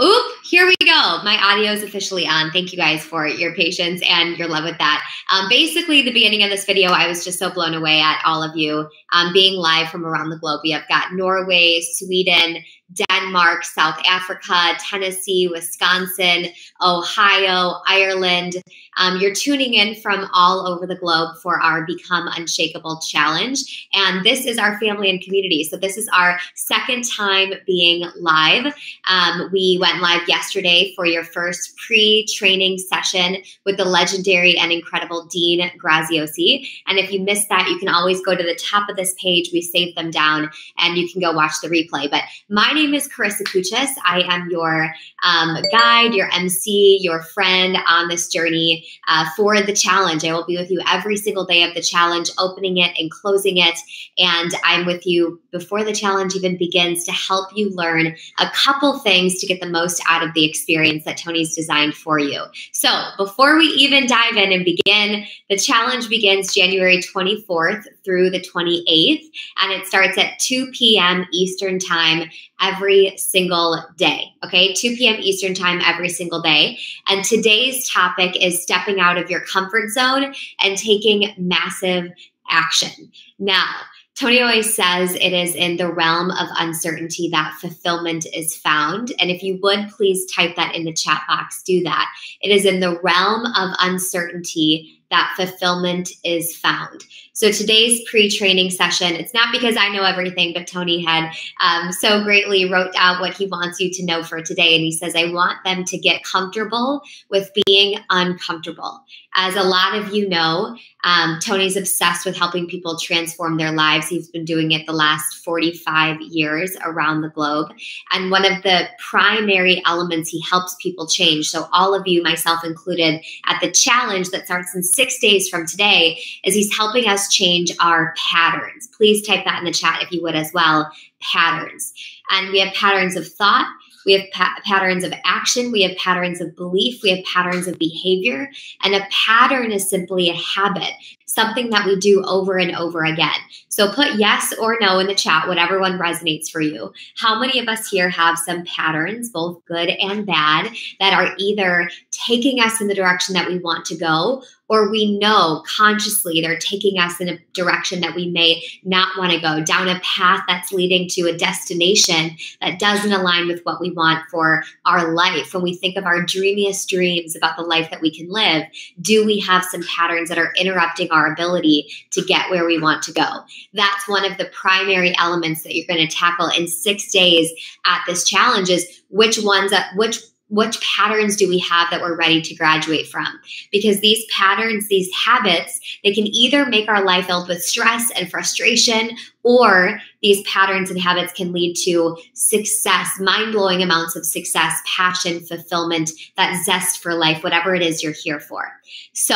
Oop, here we go. My audio is officially on. Thank you guys for your patience and your love with that. Basically, the beginning of this video, I was just so blown away at all of you being live from around the globe. We have got Norway, Sweden, Denmark, South Africa, Tennessee, Wisconsin, Ohio, Ireland. You're tuning in from all over the globe for our Become Unshakable challenge. And this is our family and community. So this is our second time being live. We went live yesterday for your first pre-training session with the legendary and incredible Dean Graziosi. And if you missed that, you can always go to the top of this page. We saved them down and you can go watch the replay. But my name is Carissa Kuchis. I am your guide, your MC, your friend on this journey for the challenge. I will be with you every single day of the challenge, opening it and closing it. And I'm with you before the challenge even begins to help you learn a couple things to get the most out of the experience that Tony's designed for you. So before we even dive in and begin, the challenge begins January 24th through the 28th, and it starts at 2 p.m. Eastern Time every single day, okay? 2 p.m. Eastern Time every single day. And today's topic is stepping out of your comfort zone and taking massive action. Now, Tony always says it is in the realm of uncertainty that fulfillment is found. And if you would, please type that in the chat box, do that. It is in the realm of uncertainty that fulfillment is found. So today's pre-training session, it's not because I know everything, but Tony had so greatly wrote out what he wants you to know for today. And he says, I want them to get comfortable with being uncomfortable. As a lot of you know, Tony's obsessed with helping people transform their lives. He's been doing it the last 45 years around the globe. And one of the primary elements he helps people change, so all of you, myself included, at the challenge that starts in 6 days from today, is he's helping us change our patterns. Please type that in the chat if you would as well, patterns. And we have patterns of thought, we have patterns of action, we have patterns of belief, we have patterns of behavior, and a pattern is simply a habit, something that we do over and over again. So put yes or no in the chat, whatever one resonates for you. How many of us here have some patterns, both good and bad, that are either taking us in the direction that we want to go, or we know consciously they're taking us in a direction that we may not want to go, down a path that's leading to a destination that doesn't align with what we want for our life? When we think of our dreamiest dreams about the life that we can live, do we have some patterns that are interrupting our ability to get where we want to go? That's one of the primary elements that you're going to tackle in 6 days at this challenge, is which patterns do we have that we're ready to graduate from? Because these patterns, these habits, they can either make our life filled with stress and frustration, or these patterns and habits can lead to success, mind-blowing amounts of success, passion, fulfillment, that zest for life, whatever it is you're here for. So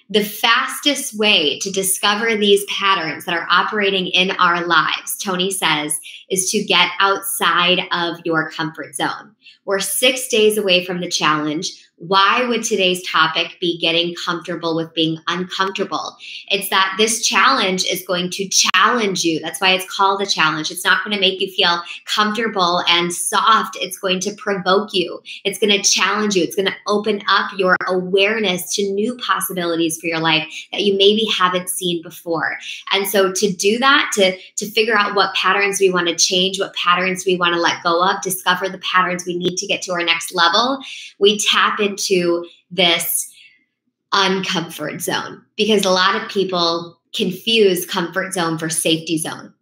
the fastest way to discover these patterns that are operating in our lives, Tony says, is to get outside of your comfort zone. We're 6 days away from the challenge. Why would today's topic be getting comfortable with being uncomfortable? It's that this challenge is going to challenge you. That's why it's called a challenge. It's not going to make you feel comfortable and soft. It's going to provoke you. It's going to challenge you. It's going to open up your awareness to new possibilities for your life that you maybe haven't seen before. And so to do that, to figure out what patterns we want to change, what patterns we want to let go of, discover the patterns we need to get to our next level, we tap into this uncomfort zone, because a lot of people confuse comfort zone for safety zone.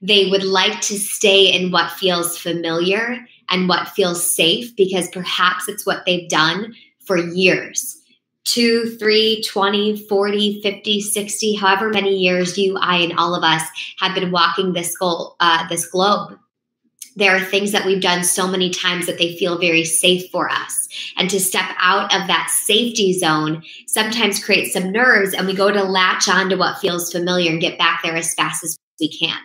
They would like to stay in what feels familiar and what feels safe because perhaps it's what they've done for years. 2, 3, 20, 40, 50, 60, however many years you, I, and all of us have been walking this globe. There are things that we've done so many times that they feel very safe for us. And to step out of that safety zone sometimes creates some nerves, and we go to latch on to what feels familiar and get back there as fast as we can.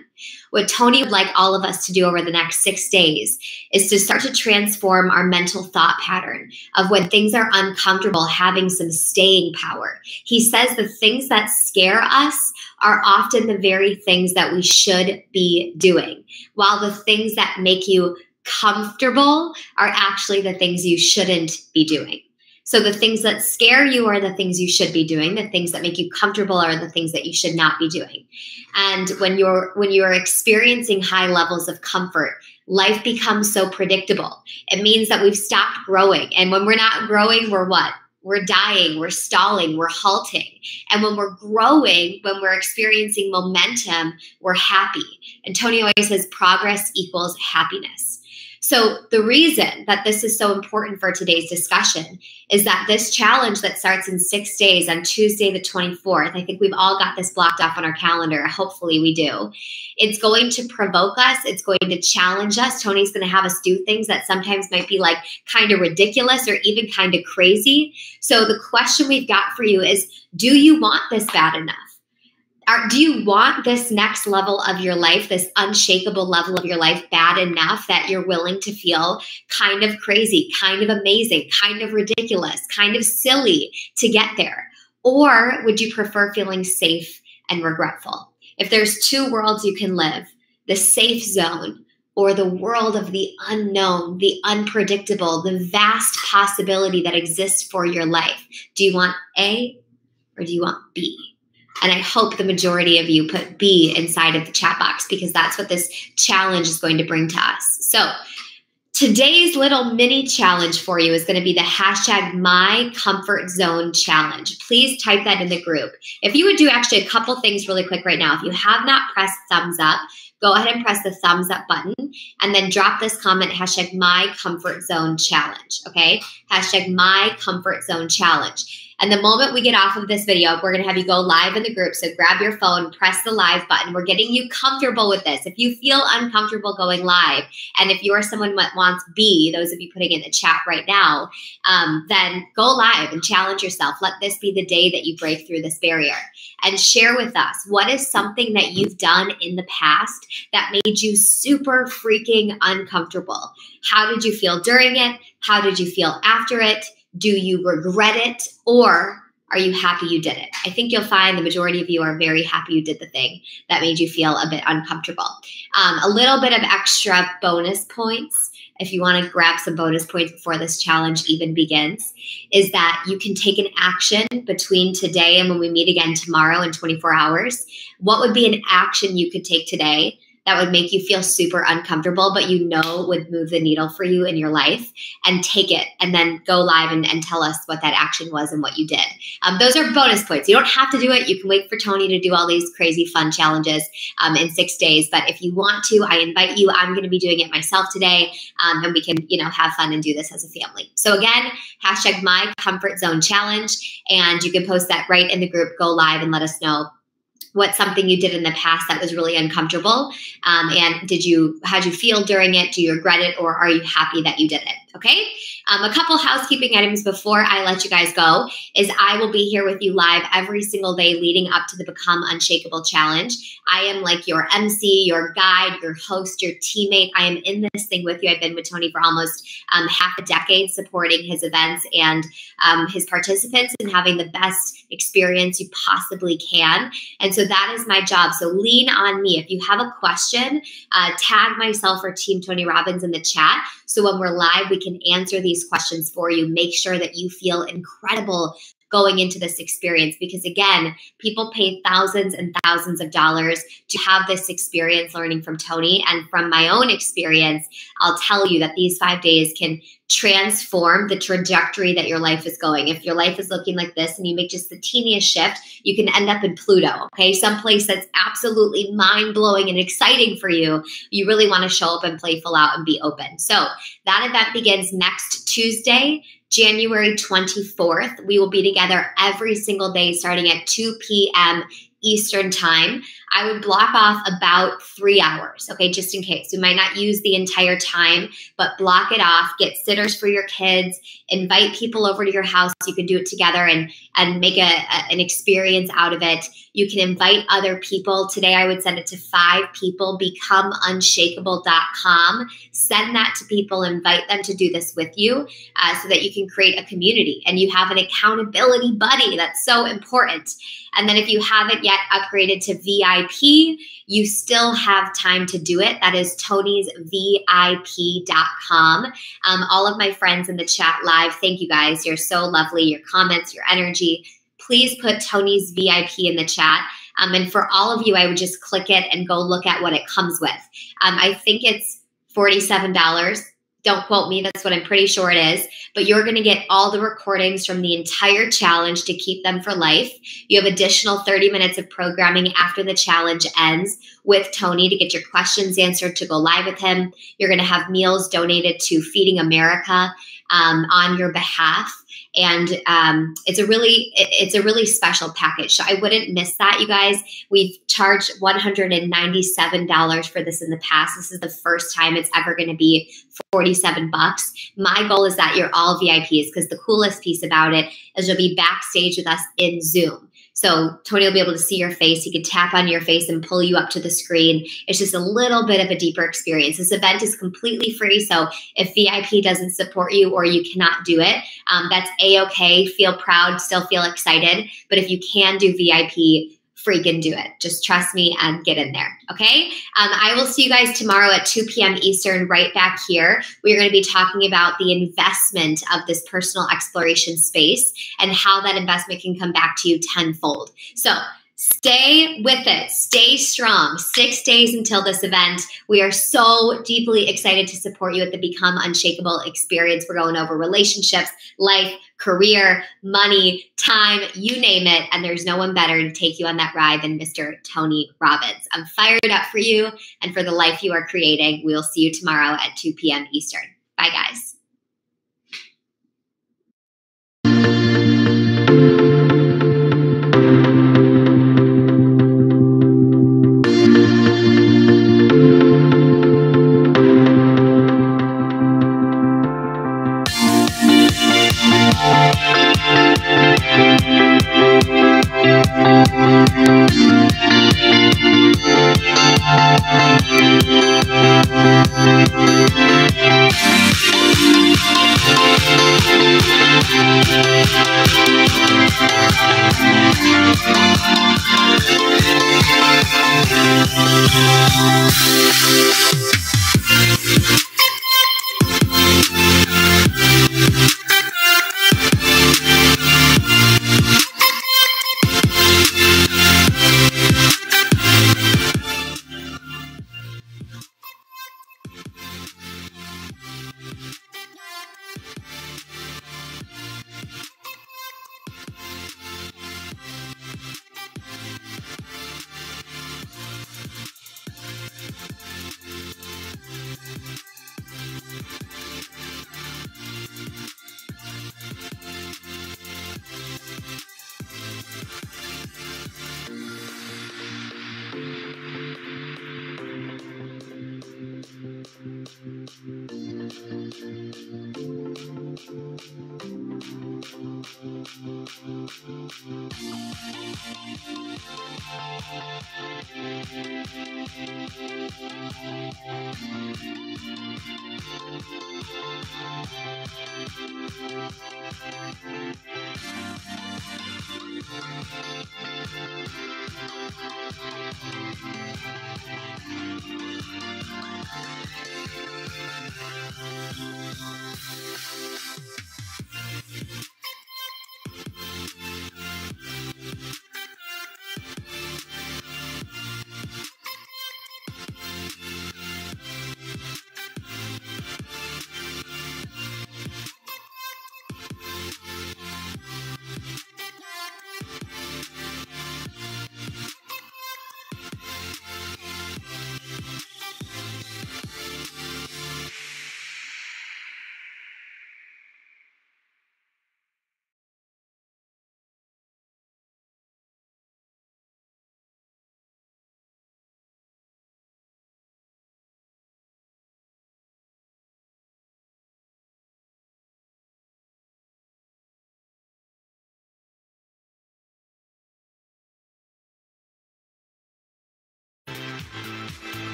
What Tony would like all of us to do over the next 6 days is to start to transform our mental thought pattern of, when things are uncomfortable, having some staying power. He says the things that scare us are often the very things that we should be doing, while the things that make you comfortable are actually the things you shouldn't be doing. So the things that scare you are the things you should be doing. The things that make you comfortable are the things that you should not be doing. And when you're experiencing high levels of comfort, life becomes so predictable. It means that we've stopped growing. And when we're not growing, we're what? We're dying, we're stalling, we're halting. And when we're growing, when we're experiencing momentum, we're happy. And Tony always says progress equals happiness. So the reason that this is so important for today's discussion is that this challenge that starts in 6 days on Tuesday the 24th, I think we've all got this blocked off on our calendar. Hopefully we do. It's going to provoke us. It's going to challenge us. Tony's going to have us do things that sometimes might be like kind of ridiculous or even kind of crazy. So the question we've got for you is, do you want this bad enough? Do you want this next level of your life, this unshakable level of your life bad enough that you're willing to feel kind of crazy, kind of amazing, kind of ridiculous, kind of silly to get there? Or would you prefer feeling safe and regretful? If there's two worlds you can live, the safe zone or the world of the unknown, the unpredictable, the vast possibility that exists for your life, do you want A or do you want B? And I hope the majority of you put B inside of the chat box because that's what this challenge is going to bring to us. So today's little mini challenge for you is going to be the hashtag My Comfort Zone Challenge. Please type that in the group. If you would do actually a couple things really quick right now. If you have not pressed thumbs up, go ahead and press the thumbs up button and then drop this comment, hashtag My Comfort Zone Challenge, okay? Hashtag My Comfort Zone Challenge. And the moment we get off of this video, we're going to have you go live in the group. So grab your phone, press the live button. We're getting you comfortable with this. If you feel uncomfortable going live, and if you are someone that wants B, those of you putting in the chat right now, then go live and challenge yourself. Let this be the day that you break through this barrier. And share with us, what is something that you've done in the past that made you super freaking uncomfortable? How did you feel during it? How did you feel after it? Do you regret it, or are you happy you did it? I think you'll find the majority of you are very happy you did the thing that made you feel a bit uncomfortable. A little bit of extra bonus points, if you want to grab some bonus points before this challenge even begins, is that you can take an action between today and when we meet again tomorrow in 24 hours. What would be an action you could take today that would make you feel super uncomfortable, but you know would move the needle for you in your life, and take it and then go live and tell us what that action was and what you did. Those are bonus points. You don't have to do it. You can wait for Tony to do all these crazy fun challenges in 6 days. But if you want to, I invite you. I'm going to be doing it myself today, and we can, have fun and do this as a family. So again, hashtag My Comfort Zone Challenge, and you can post that right in the group. Go live and let us know what's something you did in the past that was really uncomfortable, and how'd you feel during it? Do you regret it, or are you happy that you did it? Okay. A couple housekeeping items before I let you guys go is I will be here with you live every single day leading up to the Become Unshakable Challenge. I am like your MC, your guide, your host, your teammate. I am in this thing with you. I've been with Tony for almost half a decade, supporting his events and his participants and having the best experience you possibly can. And so that is my job. So lean on me. If you have a question, tag myself or Team Tony Robbins in the chat. So when we're live, we can answer these questions for you. Make sure that you feel incredible going into this experience, because again, people pay thousands and thousands of dollars to have this experience learning from Tony. And from my own experience, I'll tell you that these 5 days can transform the trajectory that your life is going. If your life is looking like this and you make just the teeniest shift, you can end up in Pluto, okay? Someplace that's absolutely mind-blowing and exciting for you. You really want to show up and play full out and be open. So that event begins next Tuesday, January 24th. We will be together every single day starting at 2 p.m. Eastern time. I would block off about 3 hours, okay, just in case. We might not use the entire time, but block it off, get sitters for your kids, invite people over to your house. You can do it together and make an experience out of it. You can invite other people. Today, I would send it to 5 people, becomeunshakeable.com. Send that to people, invite them to do this with you so that you can create a community and you have an accountability buddy. That's so important. And then if you haven't yet upgraded to VIP VIP, you still have time to do it. That is tonysvip.com. All of my friends in the chat live, thank you guys. You're so lovely. Your comments, your energy. Please put Tony's VIP in the chat. And for all of you, I would just click it and go look at what it comes with. I think it's $47. Don't quote me. That's what I'm pretty sure it is. But you're going to get all the recordings from the entire challenge to keep them for life. You have additional 30 minutes of programming after the challenge ends with Tony to get your questions answered, to go live with him. You're going to have meals donated to Feeding America on your behalf. And it's a really special package. So I wouldn't miss that, you guys. We've charged $197 for this in the past. This is the first time it's ever going to be $47. My goal is that you're all VIPs, because the coolest piece about it is you'll be backstage with us in Zoom. So Tony will be able to see your face. He can tap on your face and pull you up to the screen. It's just a little bit of a deeper experience. This event is completely free. So if VIP doesn't support you or you cannot do it, that's A-okay. Feel proud, still feel excited. But if you can do VIP, freaking do it. Just trust me and get in there, okay? I will see you guys tomorrow at 2 p.m. Eastern right back here. We're going to be talking about the investment of this personal exploration space and how that investment can come back to you tenfold. So stay with it. Stay strong. 6 days until this event. We are so deeply excited to support you at the Become Unshakable experience. We're going over relationships, life, career, money, time, you name it. And there's no one better to take you on that ride than Mr. Tony Robbins. I'm fired up for you and for the life you are creating. We'll see you tomorrow at 2 p.m. Eastern. Bye, guys.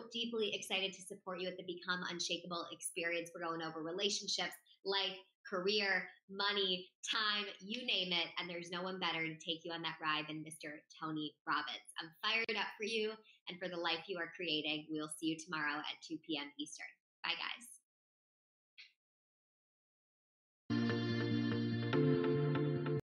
so deeply excited to support you at the Become Unshakable experience. We're going over relationships, life, career, money, time, you name it. And there's no one better to take you on that ride than Mr. Tony Robbins. I'm fired up for you and for the life you are creating. We'll see you tomorrow at 2 p.m. Eastern. Bye, guys.